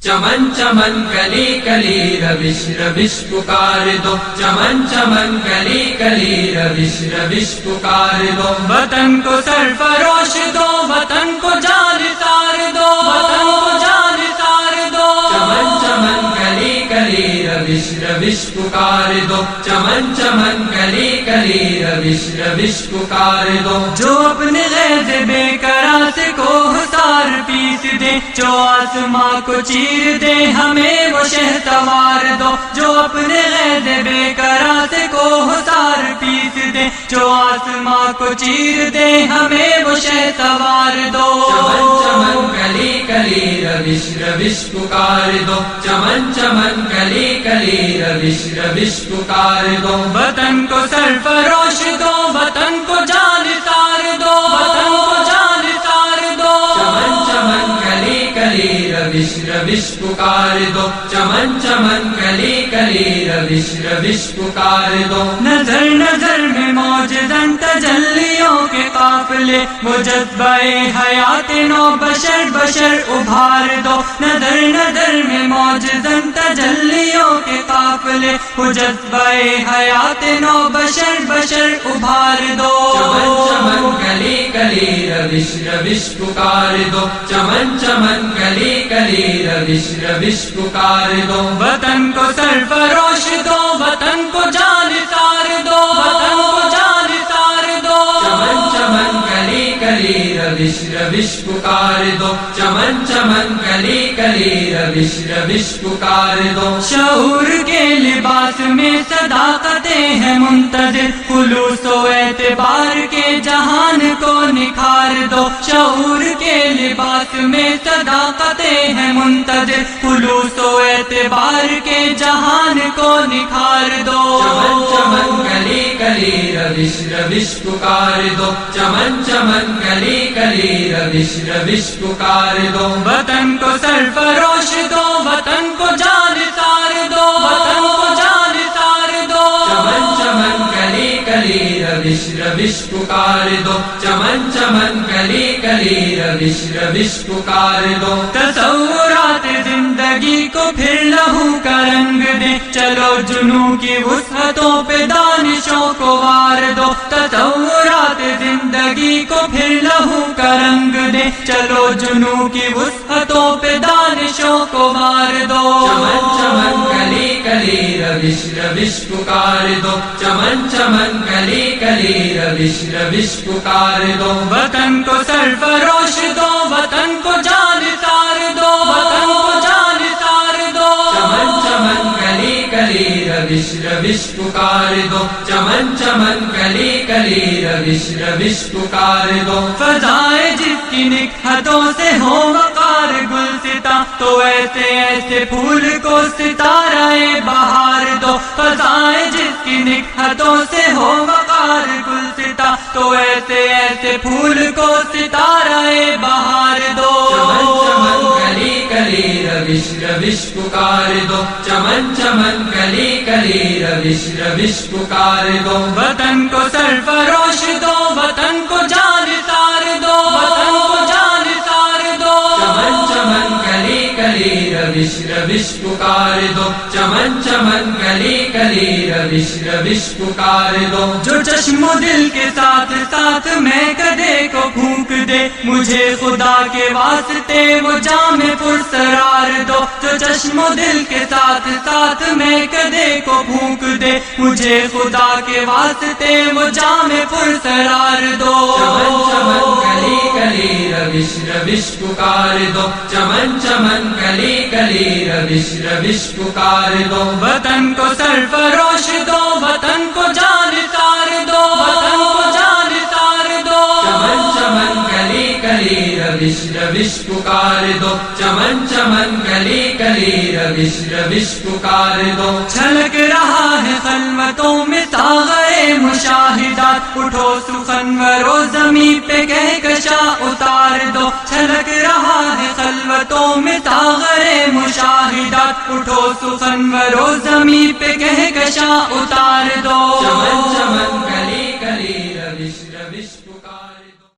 چمن چمن کلی کلی روش روش پکار دو، چمن چمن کلی کلی روش روش پکار دو، وطن کو سرفروش دو، وطن کو جان سار دو، وطن کو جان سار دو، چمن چمن کلی کلی روش روش پکار دو، چمن چمن کلی کلی روش روش پکار دو، جو اپنے غیظ بے قرار سے کوہسار پیس دے، جو آسماں کو چیر دے ہمیں وہ شہسوار دو، جو اپنے غیظ بے قرار سے کوہسار پیس دے، جو آسماں کو چیر دے ہمیں وہ شہسوار دو، چمن چمن کلی کلی روش روش پکار دو، چمن چمن کلی کلی روش روش پکار دو، وطن کو سرفروش دو، وطن کو جان سار دو، وطن کو جان سار دو، چمن چمن کلی کلی روش روش پکار دو، چمن چمن کلی کلی روش روش پکار دو، نظر نظر میں معجزن تجلیوں کے قافلے، وہ جذبہ حیات نو بشر بشر ابھار دو، نظر نظر میں معجزن تجلیوں کے قافلے، وہ جذبہ حیات نو بشر بشر ابھار دو، چمن چمن کلی کلی روش روش پکار دو، چمن چمن کلی کلی روش روش پکار دو، وطن کو سرفروش دو، وطن کو جان سار دو، وطن کو جان سار دو، چمن چمن کلی کلی روش روش پکار دو، چمن چمن کلی کلی روش روش پکار دو، شعور کے لباس میں صداقتیں ہیں منتظر، خلوص و اعتبار کے جہان کو نکھار دو، شعور کے لباس میں صداقتیں ہیں منتظر، خلوص و اعتبار کے جہان کو نکھار دو، چمن چمن کلی کلی روش روش پکار دو، چمن چمن کلی کلی روش روش پکار دو، وطن کو سرفروش دو، وطن کو جان سار دو، وطن کو جان سار دو، چمن چمن کلی کلی روش روش پکار دو، چمن چمن کلی کلی روش روش پکار دو، تصورات زندگی کو پھر لہو کا رنگ دے، چلو جنوں کی وسعتوں پہ دانشوں کو وار دو، تصورات زندگی کو پھر لہو کا رنگ دے، چلو جنوں کی وسعتوں پہ دانشوں کو وار دو، چمن چمن کلی کلی روش روش پکار دو، چمن چمن کلی کلی روش روش پکار دو، وطن کو سرفروش دو، وطن کو جان سار دو، وطن کو جان سار دو، چمن چمن کلی کلی روش روش پکار دو، چمن چمن کلی کلی روش روش پکار دو، فضائے جس کی نکہتوں سے ہو وقار گلستاں، تو ایسے ایسے پھول کو ستارہ بہار دو، فضائے جس کی نکہتوں سے ہو وقار گلستاں، تو ایسے ایسے پھول کو ستارہ بہار دو، چمن چمن کلی کلی روش روش پکار دو، چمن چمن کلی کلی روش روش پکار دو، وطن کو سرفروش دو، وطن کو جان سار دو، وطن کو جان سار دو، چمن چمن کلی کلی روش روش پکار دو، چمن چمن کلی کلی روش روش پکار دو، جو چشم و دل کے ساتھ ساتھ میں کدے کو پھونک دے، مجھے خدا کے واسطے وہ جام پرسرار دو، جو چشم و دل کے ساتھ ساتھ میں کدے کو پھونک دے، مجھے خدا کے واسطے وہ جام پرسرار دو، چمن چمن کلی کلی روش روش پکار دو، چمن چمن کلی کلی روش روش پکار دو، وطن کو سرفروش دو، وطن کو جان سار دو، وطن کو جان سار دو، چمن چمن کلی کلی روش روش پکار دو، چمن چمن کلی کلی روش روش پکار دو، چھلک رہا ہے خلوتوں میں ساغر مشاہدات، اٹھو سخنورو زمین پہ کہکشا اتار دو، چھلک رہا ہے خلوتوں میں ساغر مشاہدات، اٹھو سخنورو زمین پہ کہکشا اتار دو، چمن چمن کلی